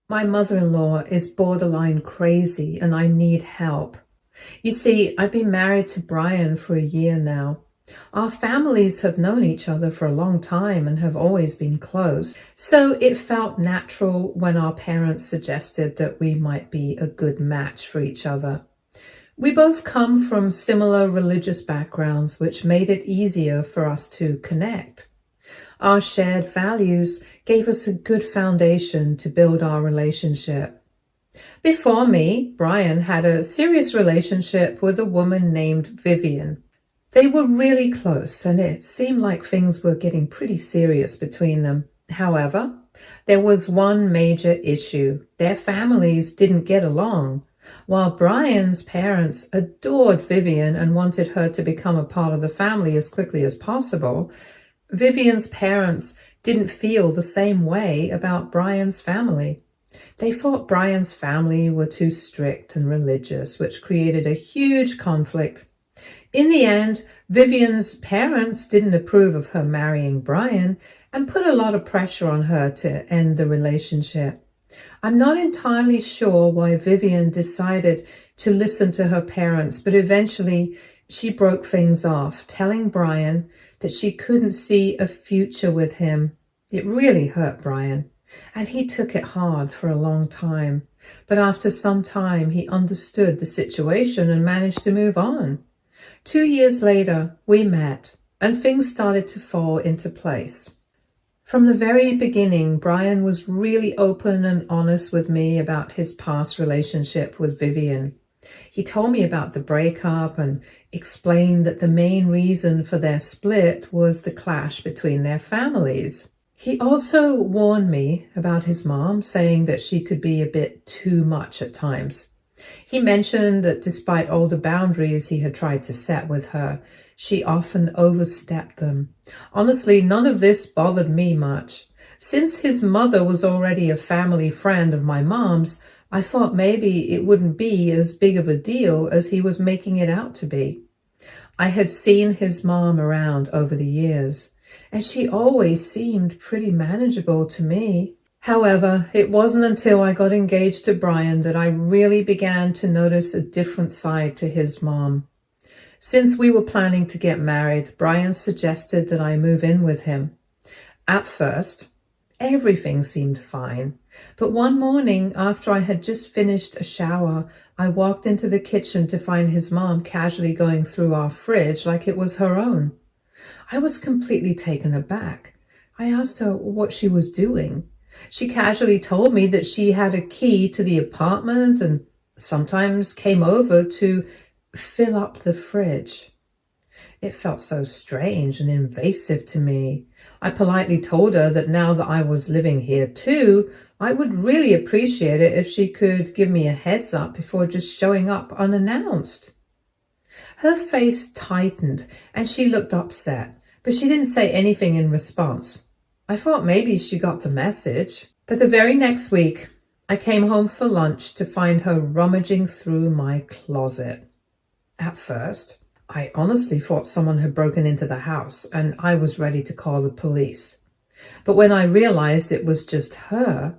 My mother-in-law is borderline crazy and I need help. You see, I've been married to Brian for a year now. Our families have known each other for a long time and have always been close, so it felt natural when our parents suggested that we might be a good match for each other. We both come from similar religious backgrounds, which made it easier for us to connect. Our shared values gave us a good foundation to build our relationship. Before me, Brian had a serious relationship with a woman named Vivian. They were really close, and it seemed like things were getting pretty serious between them. However, there was one major issue. Their families didn't get along. While Brian's parents adored Vivian and wanted her to become a part of the family as quickly as possible, Vivian's parents didn't feel the same way about Brian's family. They thought Brian's family were too strict and religious, which created a huge conflict. In the end, Vivian's parents didn't approve of her marrying Brian and put a lot of pressure on her to end the relationship. I'm not entirely sure why Vivian decided to listen to her parents, but eventually she broke things off, telling Brian that she couldn't see a future with him. It really hurt Brian, and he took it hard for a long time. But after some time, he understood the situation and managed to move on. 2 years later, we met, and things started to fall into place. From the very beginning, Brian was really open and honest with me about his past relationship with Vivian. He told me about the breakup and explained that the main reason for their split was the clash between their families. He also warned me about his mom, saying that she could be a bit too much at times. He mentioned that despite all the boundaries he had tried to set with her, she often overstepped them. Honestly, none of this bothered me much. Since his mother was already a family friend of my mom's, I thought maybe it wouldn't be as big of a deal as he was making it out to be. I had seen his mom around over the years, and she always seemed pretty manageable to me. However, it wasn't until I got engaged to Brian that I really began to notice a different side to his mom. Since we were planning to get married, Brian suggested that I move in with him. At first, everything seemed fine, but one morning after I had just finished a shower, I walked into the kitchen to find his mom casually going through our fridge like it was her own. I was completely taken aback. I asked her what she was doing. She casually told me that she had a key to the apartment and sometimes came over to fill up the fridge. It felt so strange and invasive to me. I politely told her that now that I was living here too, I would really appreciate it if she could give me a heads up before just showing up unannounced. Her face tightened and she looked upset, but she didn't say anything in response. I thought maybe she got the message. But the very next week, I came home for lunch to find her rummaging through my closet. At first, I honestly thought someone had broken into the house and I was ready to call the police. But when I realized it was just her,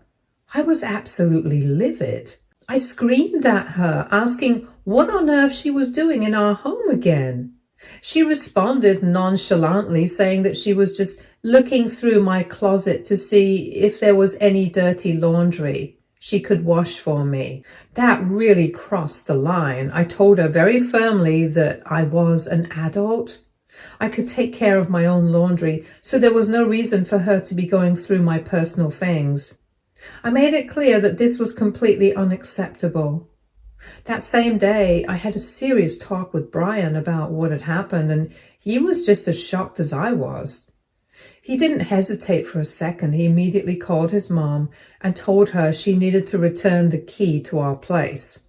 I was absolutely livid. I screamed at her, asking what on earth she was doing in our home again. She responded nonchalantly, saying that she was just looking through my closet to see if there was any dirty laundry she could wash for me. That really crossed the line. I told her very firmly that I was an adult. I could take care of my own laundry, so there was no reason for her to be going through my personal things. I made it clear that this was completely unacceptable. That same day, I had a serious talk with Brian about what had happened, and he was just as shocked as I was. He didn't hesitate for a second. He immediately called his mom and told her she needed to return the key to our place.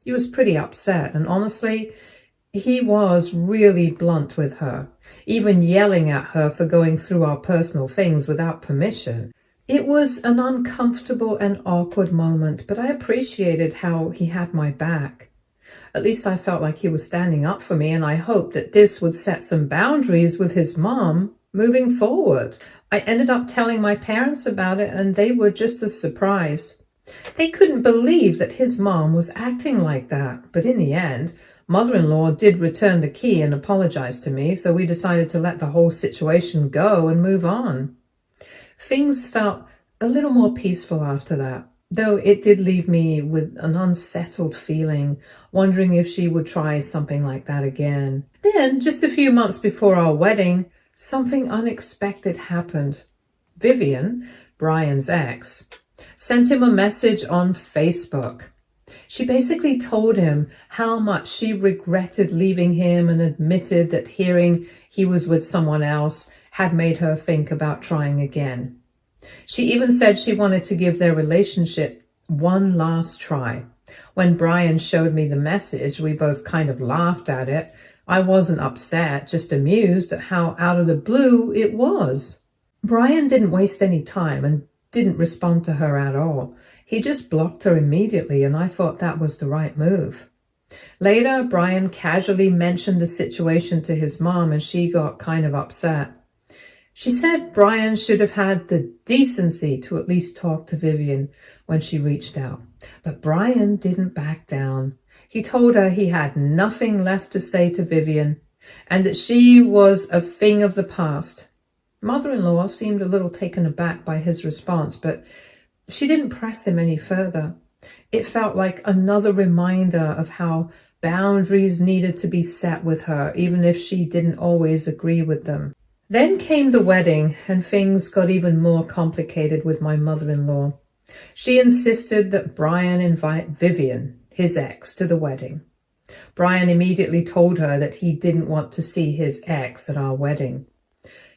He was pretty upset, and honestly, he was really blunt with her, even yelling at her for going through our personal things without permission. It was an uncomfortable and awkward moment, but I appreciated how he had my back. At least I felt like he was standing up for me, and I hoped that this would set some boundaries with his mom moving forward. I ended up telling my parents about it, and they were just as surprised. They couldn't believe that his mom was acting like that, but in the end, mother-in-law did return the key and apologize to me, so we decided to let the whole situation go and move on. Things felt a little more peaceful after that, though it did leave me with an unsettled feeling, wondering if she would try something like that again. Then, just a few months before our wedding, something unexpected happened. Vivian, Brian's ex, sent him a message on Facebook. She basically told him how much she regretted leaving him and admitted that hearing he was with someone else had made her think about trying again. She even said she wanted to give their relationship one last try. When Brian showed me the message, we both kind of laughed at it. I wasn't upset, just amused at how out of the blue it was. Brian didn't waste any time and didn't respond to her at all. He just blocked her immediately, and I thought that was the right move. Later, Brian casually mentioned the situation to his mom, and she got kind of upset. She said Brian should have had the decency to at least talk to Vivian when she reached out. But Brian didn't back down. He told her he had nothing left to say to Vivian and that she was a thing of the past. Mother-in-law seemed a little taken aback by his response, but she didn't press him any further. It felt like another reminder of how boundaries needed to be set with her, even if she didn't always agree with them. Then came the wedding, and things got even more complicated with my mother-in-law. She insisted that Brian invite Vivian, his ex, to the wedding. Brian immediately told her that he didn't want to see his ex at our wedding.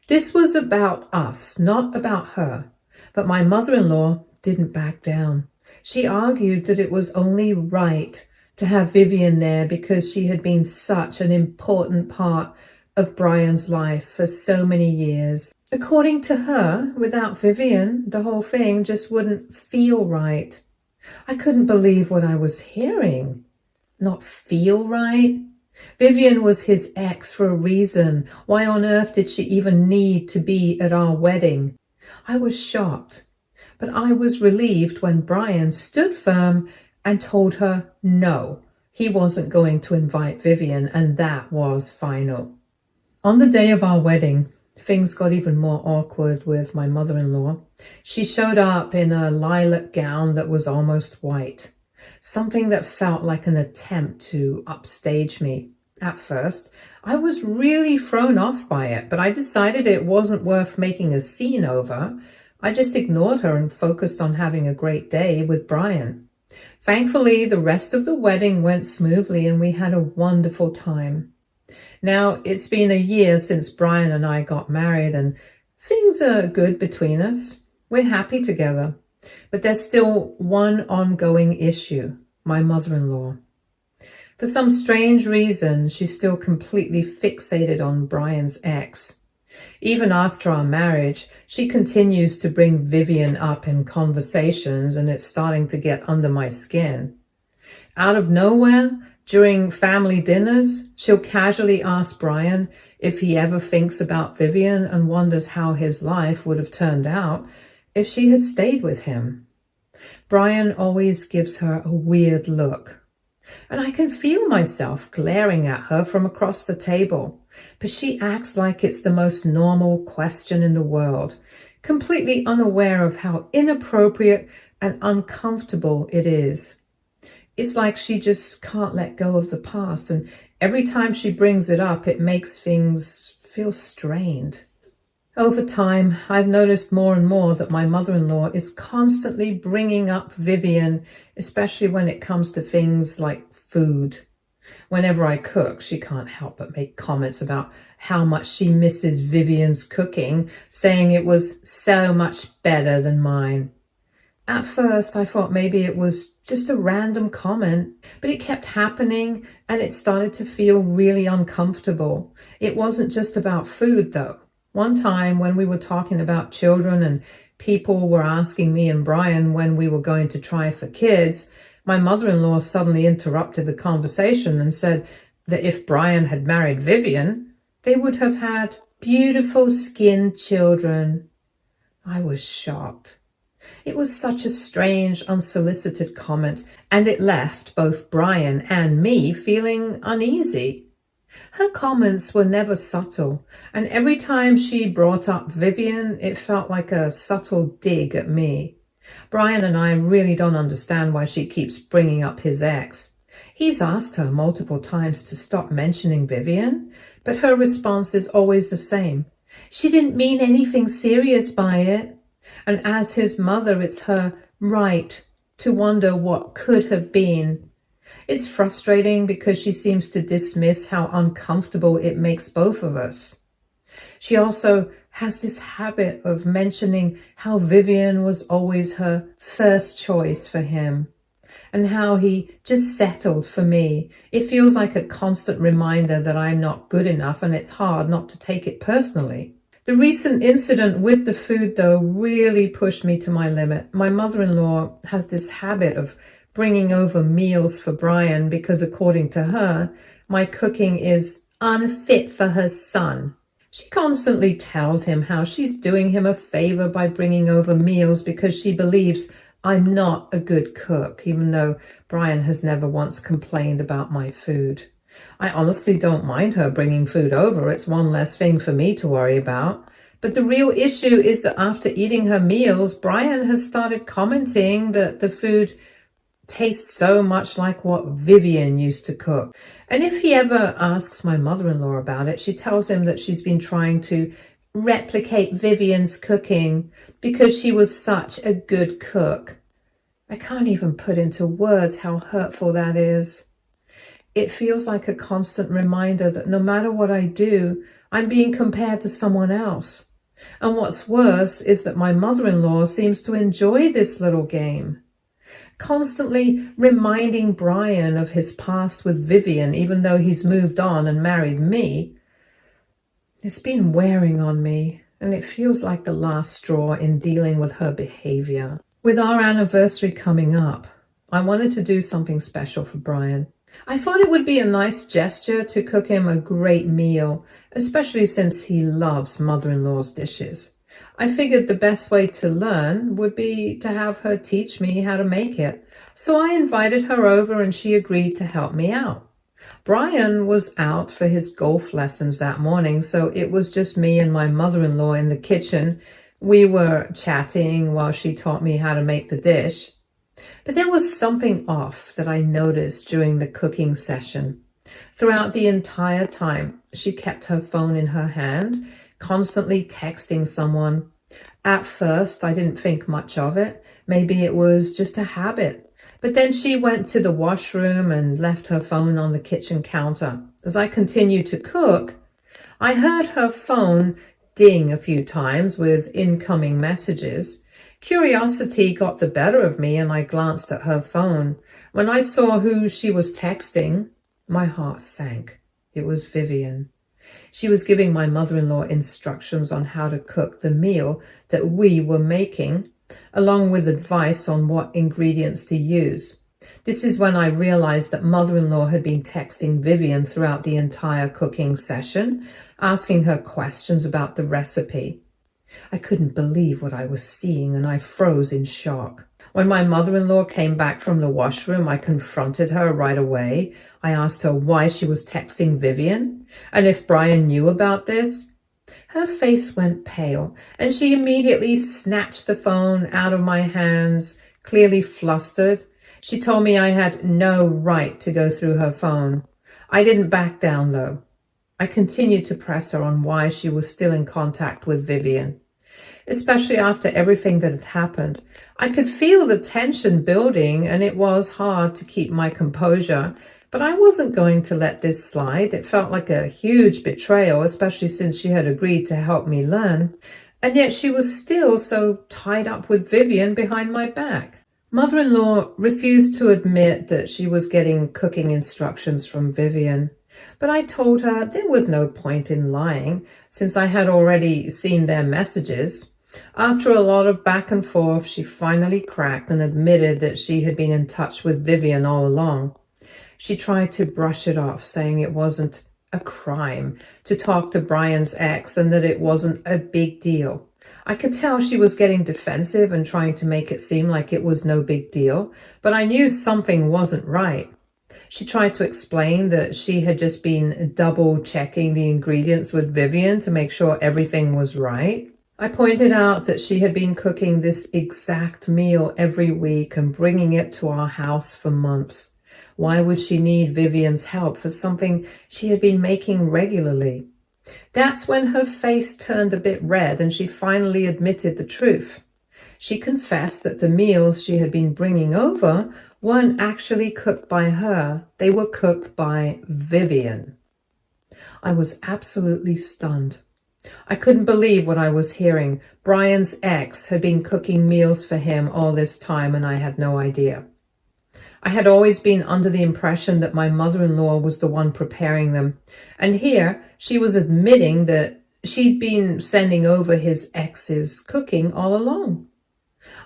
This was about us, not about her. But my mother-in-law didn't back down. She argued that it was only right to have Vivian there because she had been such an important part of Brian's life for so many years. According to her, without Vivian, the whole thing just wouldn't feel right. I couldn't believe what I was hearing. Not feel right? Vivian was his ex for a reason. Why on earth did she even need to be at our wedding? I was shocked, but I was relieved when Brian stood firm and told her no, he wasn't going to invite Vivian, and that was final. On the day of our wedding, things got even more awkward with my mother-in-law. She showed up in a lilac gown that was almost white. Something that felt like an attempt to upstage me. At first, I was really thrown off by it, but I decided it wasn't worth making a scene over. I just ignored her and focused on having a great day with Brian. Thankfully, the rest of the wedding went smoothly and we had a wonderful time. Now, it's been a year since Brian and I got married and things are good between us. We're happy together. But there's still one ongoing issue, my mother-in-law. For some strange reason, she's still completely fixated on Brian's ex. Even after our marriage, she continues to bring Vivian up in conversations, and it's starting to get under my skin. Out of nowhere, during family dinners, she'll casually ask Brian if he ever thinks about Vivian and wonders how his life would have turned out if she had stayed with him. Brian always gives her a weird look, and I can feel myself glaring at her from across the table, but she acts like it's the most normal question in the world, completely unaware of how inappropriate and uncomfortable it is. It's like she just can't let go of the past, and every time she brings it up, it makes things feel strained. Over time, I've noticed more and more that my mother-in-law is constantly bringing up Vivian, especially when it comes to things like food. Whenever I cook, she can't help but make comments about how much she misses Vivian's cooking, saying it was so much better than mine. At first, I thought maybe it was just a random comment, but it kept happening and it started to feel really uncomfortable. It wasn't just about food, though. One time when we were talking about children and people were asking me and Brian when we were going to try for kids, my mother-in-law suddenly interrupted the conversation and said that if Brian had married Vivian, they would have had beautiful skinned children. I was shocked. It was such a strange, unsolicited comment, and it left both Brian and me feeling uneasy. Her comments were never subtle, and every time she brought up Vivian, it felt like a subtle dig at me. Brian and I really don't understand why she keeps bringing up his ex. He's asked her multiple times to stop mentioning Vivian, but her response is always the same. She didn't mean anything serious by it. And as his mother, it's her right to wonder what could have been. It's frustrating because she seems to dismiss how uncomfortable it makes both of us. She also has this habit of mentioning how Vivian was always her first choice for him and how he just settled for me. It feels like a constant reminder that I'm not good enough, and it's hard not to take it personally. The recent incident with the food, though, really pushed me to my limit. My mother-in-law has this habit of bringing over meals for Brian because, according to her, my cooking is unfit for her son. She constantly tells him how she's doing him a favor by bringing over meals because she believes I'm not a good cook, even though Brian has never once complained about my food. I honestly don't mind her bringing food over. It's one less thing for me to worry about. But the real issue is that after eating her meals, Brian has started commenting that the food tastes so much like what Vivian used to cook. And if he ever asks my mother-in-law about it, she tells him that she's been trying to replicate Vivian's cooking because she was such a good cook. I can't even put into words how hurtful that is. It feels like a constant reminder that no matter what I do, I'm being compared to someone else. And what's worse is that my mother-in-law seems to enjoy this little game, constantly reminding Brian of his past with Vivian, even though he's moved on and married me. It's been wearing on me, and it feels like the last straw in dealing with her behavior. With our anniversary coming up, I wanted to do something special for Brian. I thought it would be a nice gesture to cook him a great meal, especially since he loves mother-in-law's dishes. I figured the best way to learn would be to have her teach me how to make it. So I invited her over and she agreed to help me out. Brian was out for his golf lessons that morning, so it was just me and my mother-in-law in the kitchen. We were chatting while she taught me how to make the dish. But there was something off that I noticed during the cooking session. Throughout the entire time, she kept her phone in her hand, constantly texting someone. At first, I didn't think much of it. Maybe it was just a habit. But then she went to the washroom and left her phone on the kitchen counter. As I continued to cook, I heard her phone ding a few times with incoming messages. Curiosity got the better of me and I glanced at her phone. When I saw who she was texting, my heart sank. It was Vivian. She was giving my mother-in-law instructions on how to cook the meal that we were making, along with advice on what ingredients to use. This is when I realized that mother-in-law had been texting Vivian throughout the entire cooking session, asking her questions about the recipe. I couldn't believe what I was seeing and I froze in shock. When my mother-in-law came back from the washroom, I confronted her right away. I asked her why she was texting Vivian and if Brian knew about this. Her face went pale and she immediately snatched the phone out of my hands, clearly flustered. She told me I had no right to go through her phone. I didn't back down though. I continued to press her on why she was still in contact with Vivian, especially after everything that had happened. I could feel the tension building and it was hard to keep my composure, but I wasn't going to let this slide. It felt like a huge betrayal, especially since she had agreed to help me learn, and yet she was still so tied up with Vivian behind my back. Mother-in-law refused to admit that she was getting cooking instructions from Vivian. But I told her there was no point in lying, since I had already seen their messages. After a lot of back and forth, she finally cracked and admitted that she had been in touch with Vivian all along. She tried to brush it off, saying it wasn't a crime to talk to Brian's ex and that it wasn't a big deal. I could tell she was getting defensive and trying to make it seem like it was no big deal, but I knew something wasn't right. She tried to explain that she had just been double checking the ingredients with Vivian to make sure everything was right. I pointed out that she had been cooking this exact meal every week and bringing it to our house for months. Why would she need Vivian's help for something she had been making regularly? That's when her face turned a bit red and she finally admitted the truth. She confessed that the meals she had been bringing over weren't actually cooked by her. They were cooked by Vivian. I was absolutely stunned. I couldn't believe what I was hearing. Brian's ex had been cooking meals for him all this time and I had no idea. I had always been under the impression that my mother-in-law was the one preparing them. And here she was admitting that she'd been sending over his ex's cooking all along.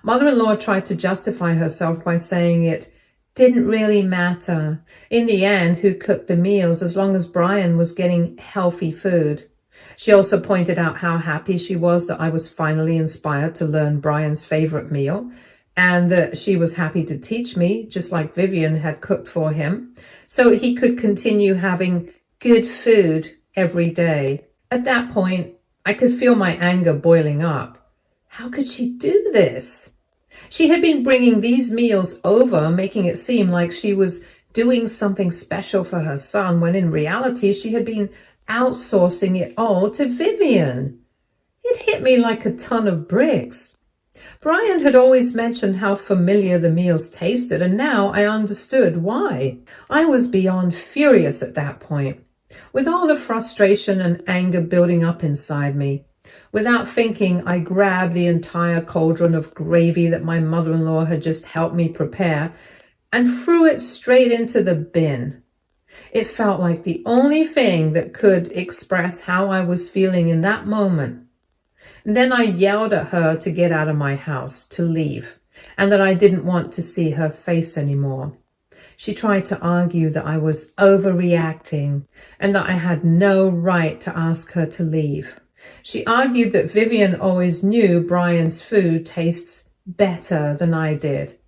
Mother-in-law tried to justify herself by saying it didn't really matter. In the end, who cooked the meals as long as Brian was getting healthy food. She also pointed out how happy she was that I was finally inspired to learn Brian's favorite meal, and that she was happy to teach me, just like Vivian had cooked for him, so he could continue having good food every day. At that point, I could feel my anger boiling up. How could she do this? She had been bringing these meals over, making it seem like she was doing something special for her son, when in reality she had been outsourcing it all to Vivian. It hit me like a ton of bricks. Brian had always mentioned how familiar the meals tasted, and now I understood why. I was beyond furious at that point, with all the frustration and anger building up inside me. Without thinking, I grabbed the entire cauldron of gravy that my mother-in-law had just helped me prepare and threw it straight into the bin. It felt like the only thing that could express how I was feeling in that moment. And then I yelled at her to get out of my house, to leave, and that I didn't want to see her face anymore. She tried to argue that I was overreacting and that I had no right to ask her to leave. She argued that Vivian always knew Brian's food tastes better than I did.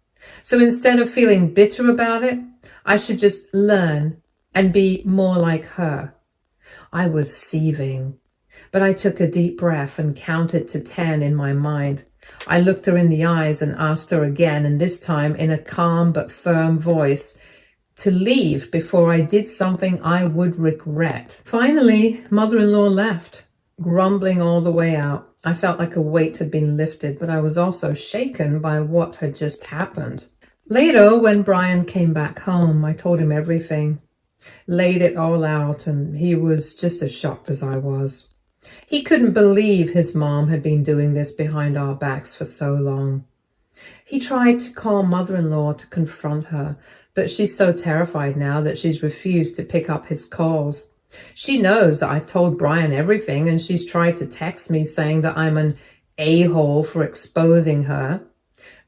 So instead of feeling bitter about it, I should just learn and be more like her. I was seething, but I took a deep breath and counted to 10 in my mind. I looked her in the eyes and asked her again, and this time in a calm but firm voice, to leave before I did something I would regret. Finally, mother-in-law left, grumbling all the way out. I felt like a weight had been lifted, but I was also shaken by what had just happened. Later, when Brian came back home, I told him everything, laid it all out, and he was just as shocked as I was. He couldn't believe his mom had been doing this behind our backs for so long. He tried to call mother-in-law to confront her, but she's so terrified now that she's refused to pick up his calls. She knows that I've told Brian everything, and she's tried to text me saying that I'm an a-hole for exposing her.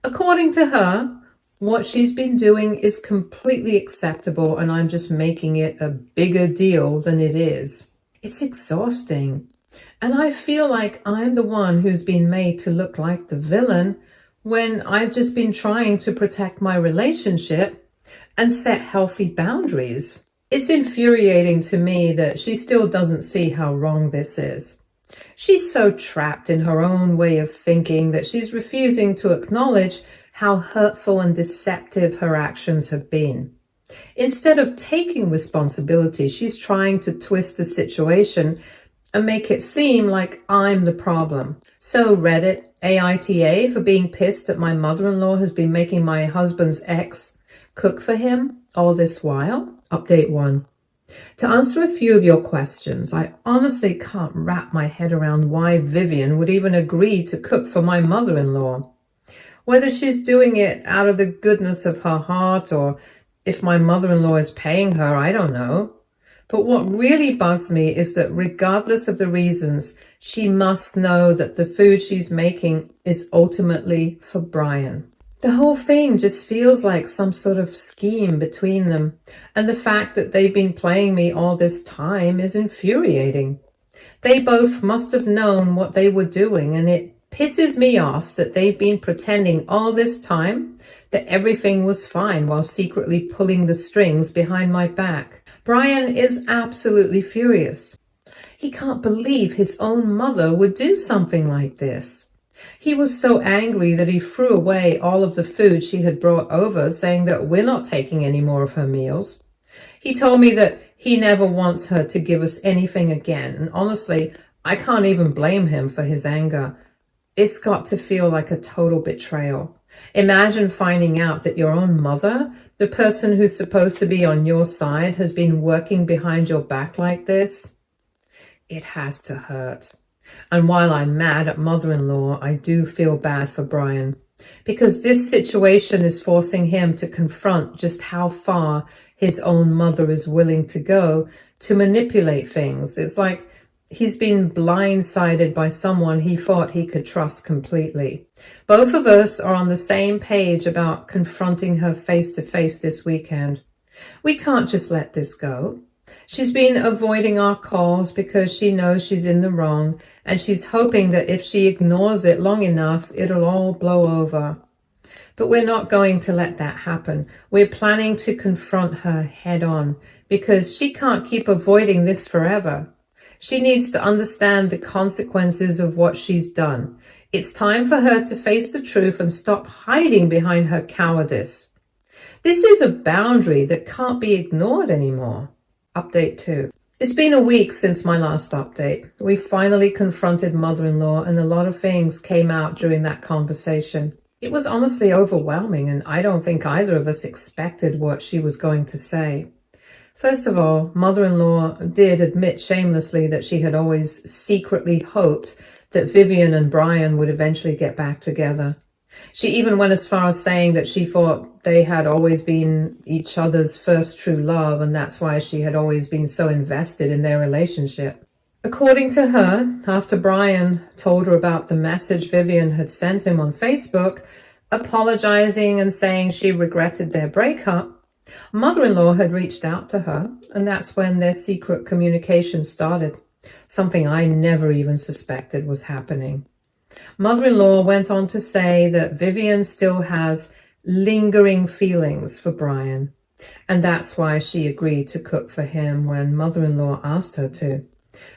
According to her, what she's been doing is completely acceptable, and I'm just making it a bigger deal than it is. It's exhausting, and I feel like I'm the one who's been made to look like the villain when I've just been trying to protect my relationship and set healthy boundaries. It's infuriating to me that she still doesn't see how wrong this is. She's so trapped in her own way of thinking that she's refusing to acknowledge how hurtful and deceptive her actions have been. Instead of taking responsibility, she's trying to twist the situation and make it seem like I'm the problem. So Reddit, aita, for being pissed that my mother-in-law has been making my husband's ex cook for him all this while. Update 1. To answer a few of your questions, I honestly can't wrap my head around why Vivian would even agree to cook for my mother-in-law. Whether she's doing it out of the goodness of her heart or if my mother-in-law is paying her, I don't know. But what really bugs me is that regardless of the reasons, she must know that the food she's making is ultimately for Brian. The whole thing just feels like some sort of scheme between them, and the fact that they've been playing me all this time is infuriating. They both must have known what they were doing, and it Pisses me off that they've been pretending all this time that everything was fine while secretly pulling the strings behind my back. Brian is absolutely furious. He can't believe his own mother would do something like this. He was so angry that he threw away all of the food she had brought over, saying that we're not taking any more of her meals. He told me that he never wants her to give us anything again, and honestly, I can't even blame him for his anger. It's got to feel like a total betrayal. Imagine finding out that your own mother, the person who's supposed to be on your side, has been working behind your back like this. It has to hurt. And while I'm mad at mother-in-law, I do feel bad for Brian, because this situation is forcing him to confront just how far his own mother is willing to go to manipulate things. It's like he's been blindsided by someone he thought he could trust completely. Both of us are on the same page about confronting her face to face this weekend. We can't just let this go. She's been avoiding our calls because she knows she's in the wrong, and she's hoping that if she ignores it long enough, it'll all blow over. But we're not going to let that happen. We're planning to confront her head on, because she can't keep avoiding this forever. She needs to understand the consequences of what she's done. It's time for her to face the truth and stop hiding behind her cowardice. This is a boundary that can't be ignored anymore. Update 2. It's been a week since my last update. We finally confronted mother-in-law, and a lot of things came out during that conversation. It was honestly overwhelming, and I don't think either of us expected what she was going to say. First of all, mother-in-law did admit shamelessly that she had always secretly hoped that Vivian and Brian would eventually get back together. She even went as far as saying that she thought they had always been each other's first true love, and that's why she had always been so invested in their relationship. According to her, after Brian told her about the message Vivian had sent him on Facebook, apologizing and saying she regretted their breakup, mother-in-law had reached out to her, and that's when their secret communication started, something I never even suspected was happening. Mother-in-law went on to say that Vivian still has lingering feelings for Brian, and that's why she agreed to cook for him when mother-in-law asked her to.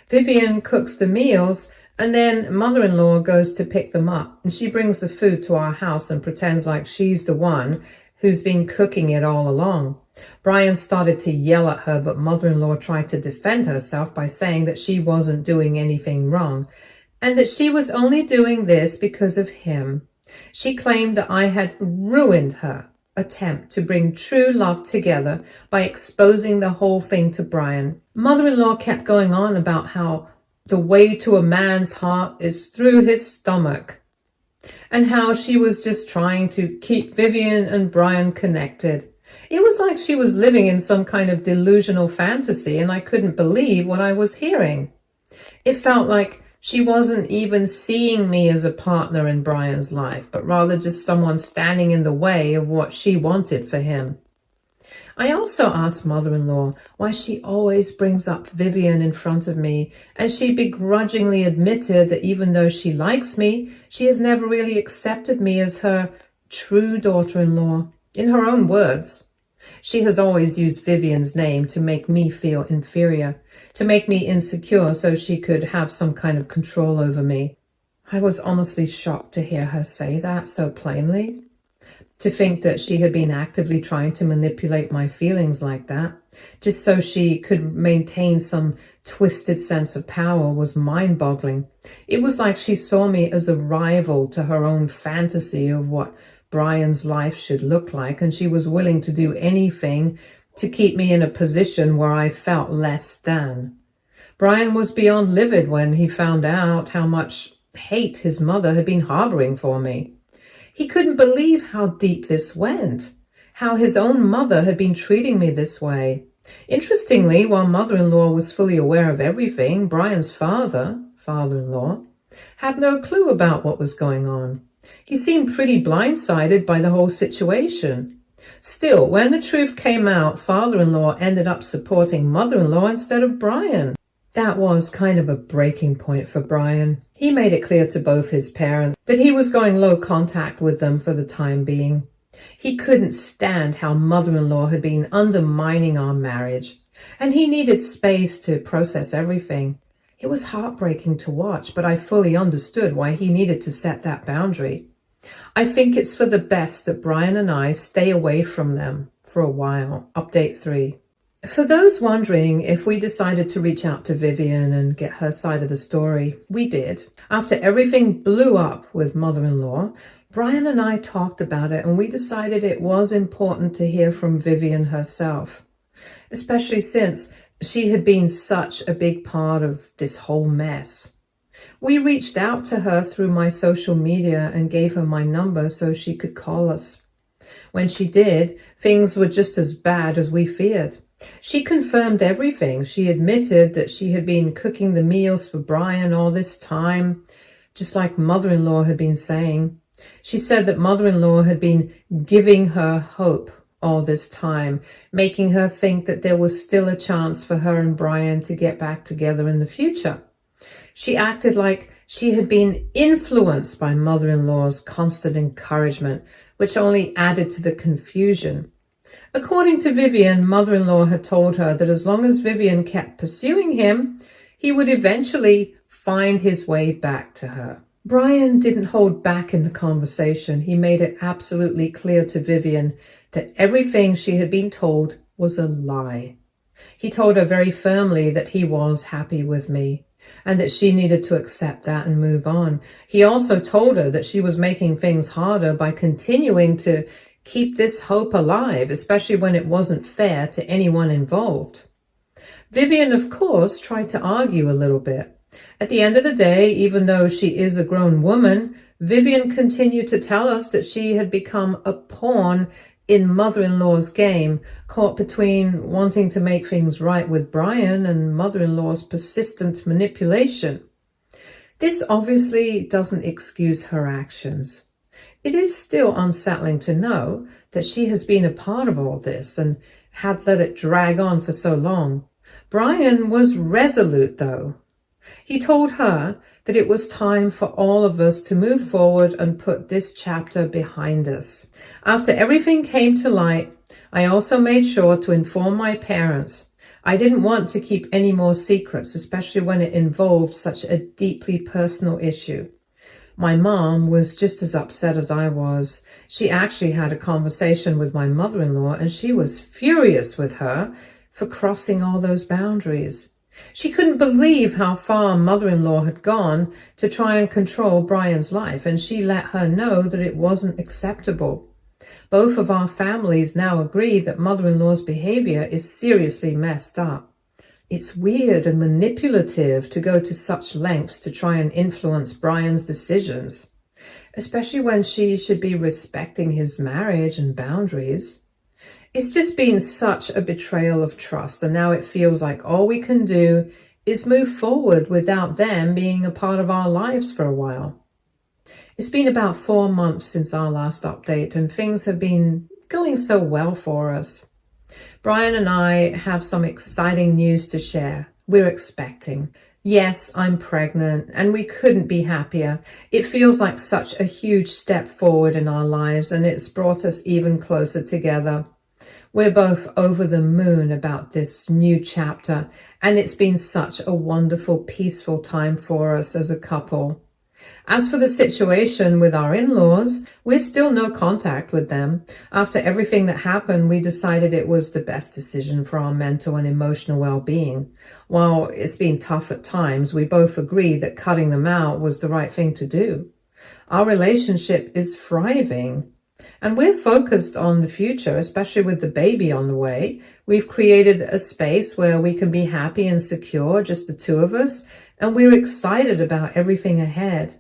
Vivian cooks the meals, and then mother-in-law goes to pick them up, and she brings the food to our house and pretends like she's the one who's been cooking it all along. Brian started to yell at her, but mother-in-law tried to defend herself by saying that she wasn't doing anything wrong, and that she was only doing this because of him. She claimed that I had ruined her attempt to bring true love together by exposing the whole thing to Brian. Mother-in-law kept going on about how the way to a man's heart is through his stomach, and how she was just trying to keep Vivian and Brian connected. It was like she was living in some kind of delusional fantasy, and I couldn't believe what I was hearing. It felt like she wasn't even seeing me as a partner in Brian's life, but rather just someone standing in the way of what she wanted for him. I also asked mother-in-law why she always brings up Vivian in front of me, and she begrudgingly admitted that even though she likes me, she has never really accepted me as her true daughter-in-law. In her own words, she has always used Vivian's name to make me feel inferior, to make me insecure so she could have some kind of control over me. I was honestly shocked to hear her say that so plainly. To think that she had been actively trying to manipulate my feelings like that, just so she could maintain some twisted sense of power, was mind-boggling. It was like she saw me as a rival to her own fantasy of what Brian's life should look like, and she was willing to do anything to keep me in a position where I felt less than. Brian was beyond livid when he found out how much hate his mother had been harboring for me. He couldn't believe how deep this went, how his own mother had been treating me this way. Interestingly, while mother-in-law was fully aware of everything, Brian's father-in-law, had no clue about what was going on. He seemed pretty blindsided by the whole situation. Still, when the truth came out, father-in-law ended up supporting mother-in-law instead of Brian. That was kind of a breaking point for Brian. He made it clear to both his parents that he was going low contact with them for the time being. He couldn't stand how mother-in-law had been undermining our marriage, and he needed space to process everything. It was heartbreaking to watch, but I fully understood why he needed to set that boundary. I think it's for the best that Brian and I stay away from them for a while. Update 3. For those wondering if we decided to reach out to Vivian and get her side of the story, we did. After everything blew up with mother-in-law, Brian and I talked about it and we decided it was important to hear from Vivian herself, especially since she had been such a big part of this whole mess. We reached out to her through my social media and gave her my number so she could call us. When she did, things were just as bad as we feared. She confirmed everything. She admitted that she had been cooking the meals for Brian all this time, just like mother-in-law had been saying. She said that mother-in-law had been giving her hope all this time, making her think that there was still a chance for her and Brian to get back together in the future. She acted like she had been influenced by mother-in-law's constant encouragement, which only added to the confusion. According to Vivian, mother-in-law had told her that as long as Vivian kept pursuing him, he would eventually find his way back to her. Brian didn't hold back in the conversation. He made it absolutely clear to Vivian that everything she had been told was a lie. He told her very firmly that he was happy with me and that she needed to accept that and move on. He also told her that she was making things harder by continuing to keep this hope alive, especially when it wasn't fair to anyone involved. Vivian, of course, tried to argue a little bit. At the end of the day, even though she is a grown woman, Vivian continued to tell us that she had become a pawn in mother-in-law's game, caught between wanting to make things right with Brian and mother-in-law's persistent manipulation. This obviously doesn't excuse her actions. It is still unsettling to know that she has been a part of all this and had let it drag on for so long. Brian was resolute, though. He told her that it was time for all of us to move forward and put this chapter behind us. After everything came to light, I also made sure to inform my parents. I didn't want to keep any more secrets, especially when it involved such a deeply personal issue. My mom was just as upset as I was. She actually had a conversation with my mother-in-law and she was furious with her for crossing all those boundaries. She couldn't believe how far mother-in-law had gone to try and control Brian's life, and she let her know that it wasn't acceptable. Both of our families now agree that mother-in-law's behavior is seriously messed up. It's weird and manipulative to go to such lengths to try and influence Brian's decisions, especially when she should be respecting his marriage and boundaries. It's just been such a betrayal of trust, and now it feels like all we can do is move forward without them being a part of our lives for a while. It's been about 4 months since our last update, and things have been going so well for us. Brian and I have some exciting news to share. We're expecting. Yes, I'm pregnant, and we couldn't be happier. It feels like such a huge step forward in our lives, and it's brought us even closer together. We're both over the moon about this new chapter, and it's been such a wonderful, peaceful time for us as a couple. As for the situation with our in-laws, we're still no contact with them. After everything that happened, we decided it was the best decision for our mental and emotional well-being. While it's been tough at times, we both agree that cutting them out was the right thing to do. Our relationship is thriving, and we're focused on the future, especially with the baby on the way. We've created a space where we can be happy and secure, just the two of us, and we're excited about everything ahead.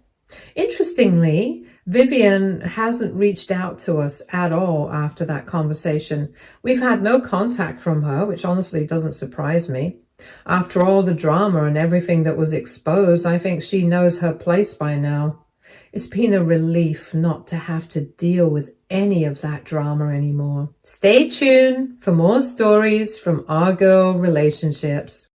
Interestingly, Vivian hasn't reached out to us at all after that conversation. We've had no contact from her, which honestly doesn't surprise me. After all the drama and everything that was exposed, I think she knows her place by now. It's been a relief not to have to deal with any of that drama anymore. Stay tuned for more stories from our girl relationships.